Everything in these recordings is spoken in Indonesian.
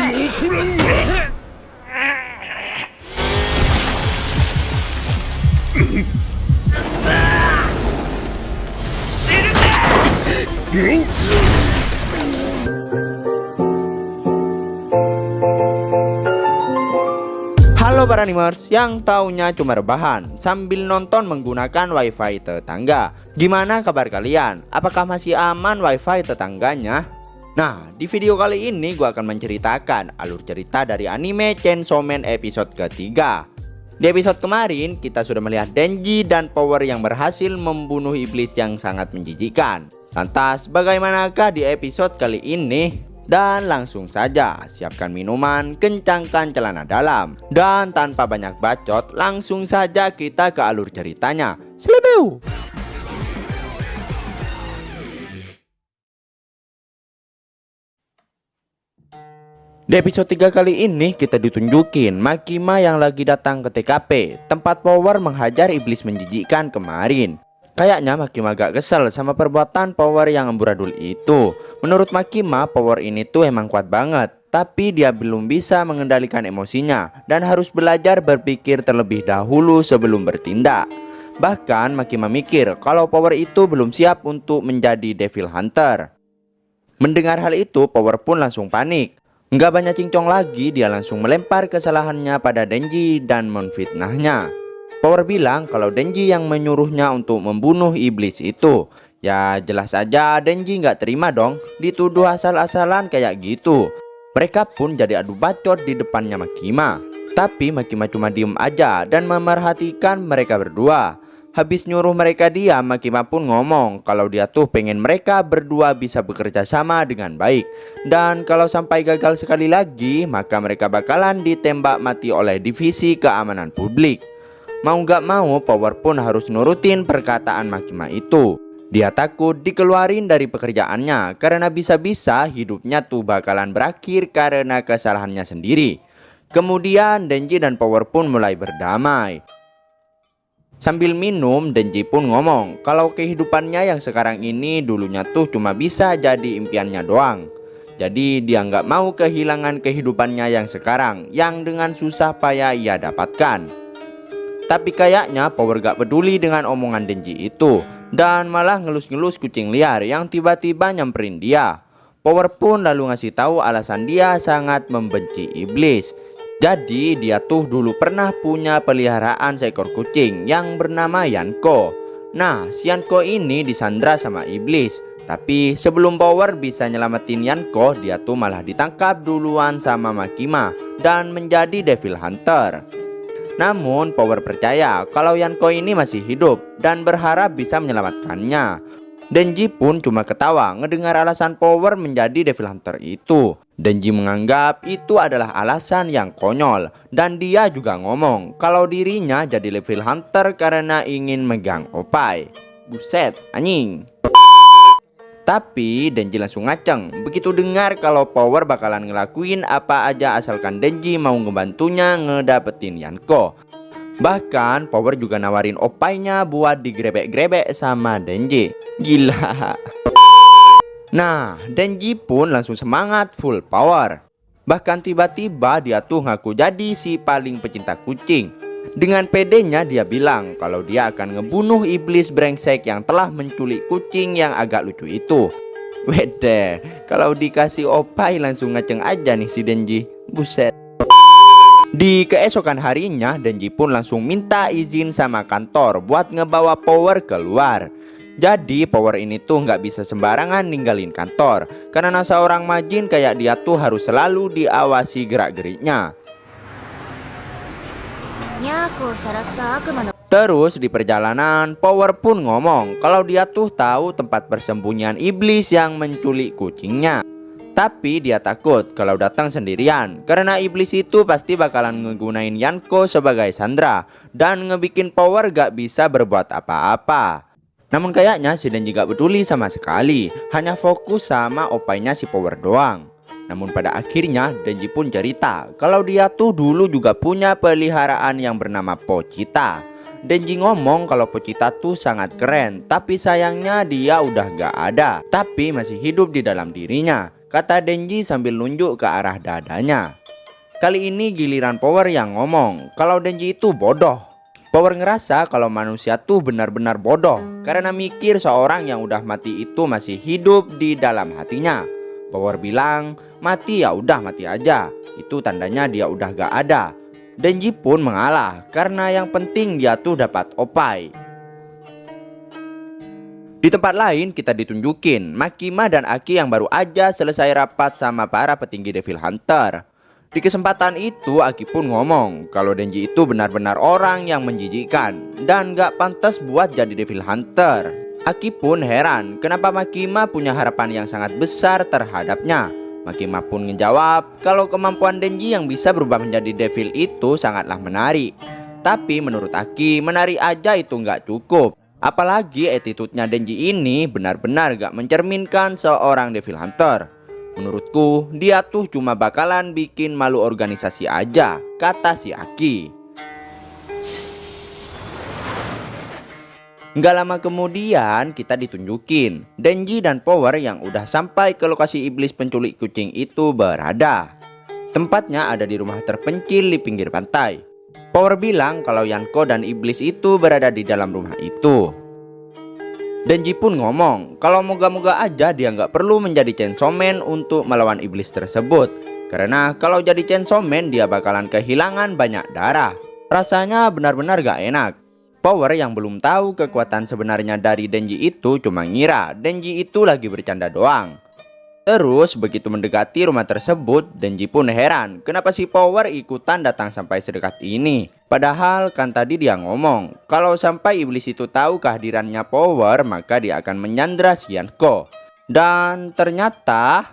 Halo para animers yang taunya cuma rebahan sambil nonton menggunakan wifi tetangga. Gimana kabar kalian? Apakah masih aman wifi tetangganya? Nah, di video kali ini gue akan menceritakan alur cerita dari anime Chainsaw Man episode ketiga. Di episode kemarin kita sudah melihat Denji dan Power yang berhasil membunuh iblis yang sangat menjijikan. Lantas bagaimanakah di episode kali ini? Dan langsung saja siapkan minuman, kencangkan celana dalam, dan tanpa banyak bacot langsung saja kita ke alur ceritanya. Selebeu. Di episode 3 kali ini kita ditunjukin Makima yang lagi datang ke TKP tempat Power menghajar iblis menjijikkan kemarin. Kayaknya Makima agak kesel sama perbuatan Power yang amburadul itu. Menurut Makima, Power ini tuh emang kuat banget, tapi dia belum bisa mengendalikan emosinya dan harus belajar berpikir terlebih dahulu sebelum bertindak. Bahkan Makima mikir kalau Power itu belum siap untuk menjadi Devil Hunter. Mendengar hal itu, Power pun langsung panik. Nggak banyak cincong lagi, dia langsung melempar kesalahannya pada Denji dan menfitnahnya. Power bilang kalau Denji yang menyuruhnya untuk membunuh iblis itu. Ya jelas aja Denji nggak terima dong, dituduh asal-asalan kayak gitu. Mereka pun jadi adu bacot di depannya Makima. Tapi Makima cuma diem aja dan memerhatikan mereka berdua. Habis nyuruh mereka diam, Makima pun ngomong kalau dia tuh pengen mereka berdua bisa bekerja sama dengan baik. Dan kalau sampai gagal sekali lagi, maka mereka bakalan ditembak mati oleh divisi keamanan publik. Mau gak mau, Power pun harus nurutin perkataan Makima itu. Dia takut dikeluarin dari pekerjaannya karena bisa-bisa hidupnya tuh bakalan berakhir karena kesalahannya sendiri. Kemudian Denji dan Power pun mulai berdamai. Sambil minum, Denji pun ngomong kalau kehidupannya yang sekarang ini dulunya tuh cuma bisa jadi impiannya doang. Jadi dia nggak mau kehilangan kehidupannya yang sekarang yang dengan susah payah ia dapatkan. Tapi kayaknya Power gak peduli dengan omongan Denji itu dan malah ngelus-ngelus kucing liar yang tiba-tiba nyamperin dia. Power pun lalu ngasih tahu alasan dia sangat membenci iblis. Jadi dia tuh dulu pernah punya peliharaan seekor kucing yang bernama Yanko. Nah, si Yanko ini disandra sama iblis. Tapi sebelum Power bisa nyelamatin Yanko, dia tuh malah ditangkap duluan sama Makima dan menjadi Devil Hunter. Namun Power percaya kalau Yanko ini masih hidup dan berharap bisa menyelamatkannya. Denji pun cuma ketawa ngedengar alasan Power menjadi Devil Hunter itu. Denji menganggap itu adalah alasan yang konyol. Dan dia juga ngomong kalau dirinya jadi Devil Hunter karena ingin megang opai. Buset, anjing. Tapi Denji langsung ngaceng begitu dengar kalau Power bakalan ngelakuin apa aja asalkan Denji mau ngebantunya ngedapetin Yanko. Bahkan Power juga nawarin opainya buat digrebek-grebek sama Denji. Gila. Nah, Denji pun langsung semangat full power. Bahkan tiba-tiba dia tuh ngaku jadi si paling pecinta kucing. Dengan pedenya dia bilang kalau dia akan ngebunuh iblis brengsek yang telah menculik kucing yang agak lucu itu. Wede, kalau dikasih opai langsung ngaceng aja nih si Denji. Buset. Di keesokan harinya Denji pun langsung minta izin sama kantor buat ngebawa Power keluar. Jadi Power ini tuh nggak bisa sembarangan ninggalin kantor karena seorang majin kayak dia tuh harus selalu diawasi gerak-geriknya. Terus di perjalanan Power pun ngomong kalau dia tuh tahu tempat persembunyian iblis yang menculik kucingnya. Tapi dia takut kalau datang sendirian karena iblis itu pasti bakalan ngegunain Yanko sebagai sandra dan ngebikin Power gak bisa berbuat apa-apa. Namun kayaknya si Denji gak peduli sama sekali, hanya fokus sama opainya si Power doang. Namun pada akhirnya Denji pun cerita kalau dia tuh dulu juga punya peliharaan yang bernama Pochita. Denji ngomong kalau Pochita tuh sangat keren, tapi sayangnya dia udah gak ada, tapi masih hidup di dalam dirinya. kata Denji sambil nunjuk ke arah dadanya. Kali ini giliran Power yang ngomong kalau Denji itu bodoh. Power ngerasa kalau manusia tuh benar-benar bodoh karena mikir seorang yang udah mati itu masih hidup di dalam hatinya. Power bilang, mati ya udah mati aja. Itu tandanya dia udah gak ada. Denji pun mengalah karena yang penting dia tuh dapat opai. Di tempat lain kita ditunjukin Makima dan Aki yang baru aja selesai rapat sama para petinggi Devil Hunter. Di kesempatan itu Aki pun ngomong kalau Denji itu benar-benar orang yang menjijikkan dan gak pantas buat jadi Devil Hunter. Aki pun heran kenapa Makima punya harapan yang sangat besar terhadapnya. Makima pun ngejawab kalau kemampuan Denji yang bisa berubah menjadi Devil itu sangatlah menarik. Tapi menurut Aki menari aja itu gak cukup. Apalagi attitude-nya Denji ini benar-benar gak mencerminkan seorang Devil Hunter. Menurutku dia tuh cuma bakalan bikin malu organisasi aja, kata si Aki. Gak lama kemudian kita ditunjukin Denji dan Power yang udah sampai ke lokasi iblis penculik kucing itu berada. Tempatnya ada di rumah terpencil di pinggir pantai. Power bilang kalau Yanko dan iblis itu berada di dalam rumah itu. Denji pun ngomong kalau moga-moga aja dia nggak perlu menjadi Chainsaw Man untuk melawan iblis tersebut. Karena kalau jadi Chainsaw Man dia bakalan kehilangan banyak darah. Rasanya benar-benar gak enak. Power yang belum tahu kekuatan sebenarnya dari Denji itu cuma ngira Denji itu lagi bercanda doang. Terus begitu mendekati rumah tersebut, Denji pun heran kenapa si Power ikutan datang sampai sedekat ini. Padahal kan tadi dia ngomong kalau sampai iblis itu tahu kehadirannya Power maka dia akan menyandra si Yanko. Dan ternyata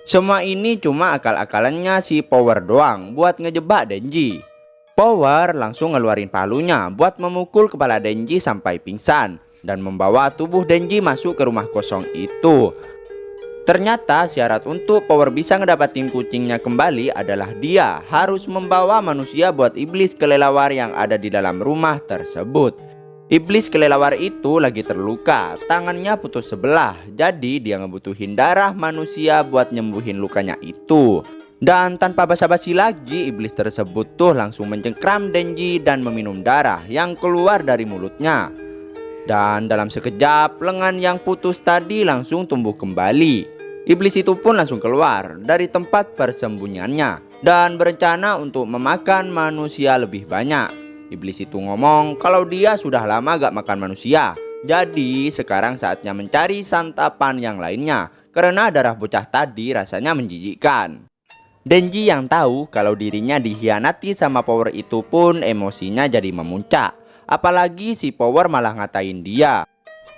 semua ini cuma akal-akalannya si Power doang buat ngejebak Denji. Power langsung ngeluarin palunya buat memukul kepala Denji sampai pingsan dan membawa tubuh Denji masuk ke rumah kosong itu. Ternyata syarat untuk Power bisa ngedapatin kucingnya kembali adalah dia harus membawa manusia buat iblis kelelawar yang ada di dalam rumah tersebut. Iblis kelelawar itu lagi terluka, tangannya putus sebelah, jadi dia ngebutuhin darah manusia buat nyembuhin lukanya itu. Dan tanpa basa-basi lagi, iblis tersebut tuh langsung mencengkram Denji dan meminum darah yang keluar dari mulutnya. Dan dalam sekejap, lengan yang putus tadi langsung tumbuh kembali. Iblis itu pun langsung keluar dari tempat persembunyiannya dan berencana untuk memakan manusia lebih banyak. Iblis itu ngomong kalau dia sudah lama gak makan manusia. Jadi sekarang saatnya mencari santapan yang lainnya karena darah bocah tadi rasanya menjijikkan. Denji yang tahu kalau dirinya dikhianati sama Power itu pun emosinya jadi memuncak. Apalagi si Power malah ngatain dia.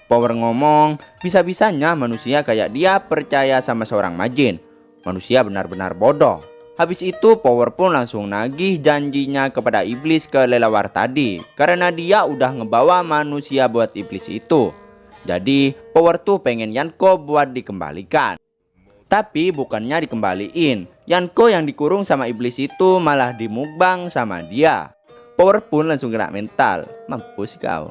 Power ngomong bisa-bisanya manusia kayak dia percaya sama seorang majin. Manusia benar-benar bodoh. Habis itu Power pun langsung nagih janjinya kepada iblis kelelawar tadi. Karena dia udah ngebawa manusia buat iblis itu. Jadi Power tuh pengen Yanko buat dikembalikan. Tapi bukannya dikembaliin, Yanko yang dikurung sama iblis itu malah dimukbang sama dia. Power pun langsung kena mental. Mampus kau.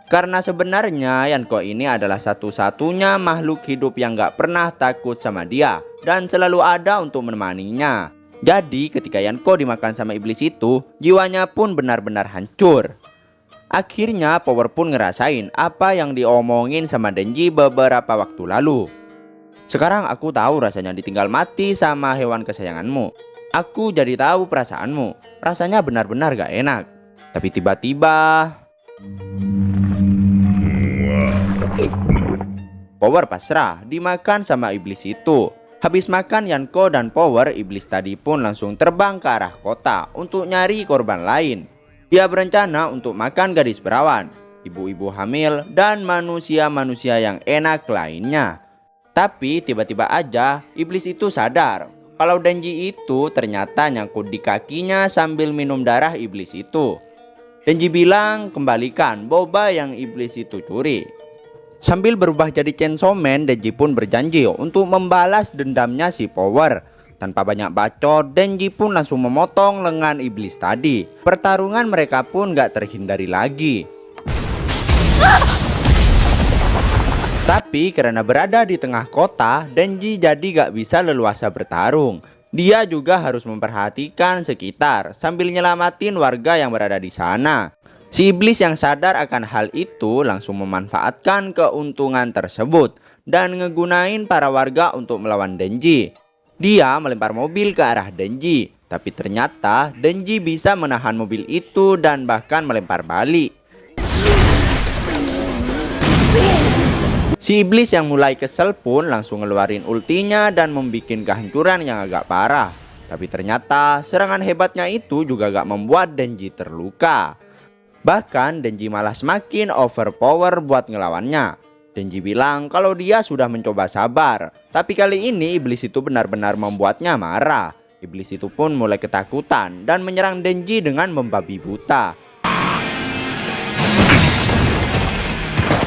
Karena sebenarnya Yanko ini adalah satu-satunya makhluk hidup yang gak pernah takut sama dia dan selalu ada untuk menemaninya. Jadi ketika Yanko dimakan sama iblis itu, jiwanya pun benar-benar hancur. Akhirnya Power pun ngerasain apa yang diomongin sama Denji beberapa waktu lalu. Sekarang aku tahu rasanya ditinggal mati sama hewan kesayanganmu. Aku jadi tahu perasaanmu. Rasanya benar-benar gak enak. Tapi tiba-tiba Power pasrah dimakan sama iblis itu. Habis makan Yanko dan Power, iblis tadi pun langsung terbang ke arah kota untuk nyari korban lain. Dia berencana untuk makan gadis perawan, ibu-ibu hamil, dan manusia-manusia yang enak lainnya. Tapi tiba-tiba aja iblis itu sadar kalau Denji itu ternyata nyangkut di kakinya sambil minum darah iblis itu. Denji bilang kembalikan boba yang iblis itu curi. Sambil berubah jadi Chainsaw Man, Denji pun berjanji untuk membalas dendamnya si Power. Tanpa banyak bacot, Denji pun langsung memotong lengan iblis tadi. Pertarungan mereka pun gak terhindari lagi. Tapi karena berada di tengah kota, Denji jadi gak bisa leluasa bertarung. Dia juga harus memperhatikan sekitar sambil nyelamatin warga yang berada di sana. Si iblis yang sadar akan hal itu langsung memanfaatkan keuntungan tersebut dan ngegunain para warga untuk melawan Denji. Dia melempar mobil ke arah Denji, tapi ternyata Denji bisa menahan mobil itu dan bahkan melempar balik. Si iblis yang mulai kesel pun langsung ngeluarin ultinya dan membuat kehancuran yang agak parah. Tapi ternyata serangan hebatnya itu juga gak membuat Denji terluka. Bahkan Denji malah semakin overpower buat ngelawannya. Denji bilang kalau dia sudah mencoba sabar, tapi kali ini iblis itu benar-benar membuatnya marah. Iblis itu pun mulai ketakutan dan menyerang Denji dengan membabi buta.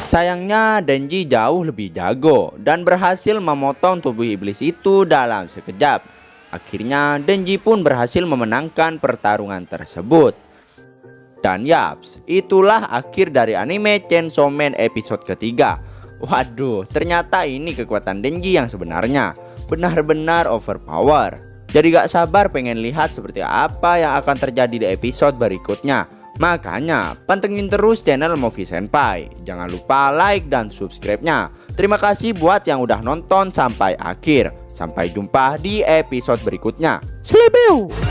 Sayangnya Denji jauh lebih jago dan berhasil memotong tubuh iblis itu dalam sekejap. Akhirnya Denji pun berhasil memenangkan pertarungan tersebut. Dan yaps, itulah akhir dari anime Chainsaw Man episode ketiga. Waduh, ternyata ini kekuatan Denji yang sebenarnya. Benar-benar overpower. Jadi gak sabar pengen lihat seperti apa yang akan terjadi di episode berikutnya. Makanya pantengin terus channel Movie Senpai. Jangan lupa like dan subscribe-nya. Terima kasih buat yang udah nonton sampai akhir. Sampai jumpa di episode berikutnya. Selebeu!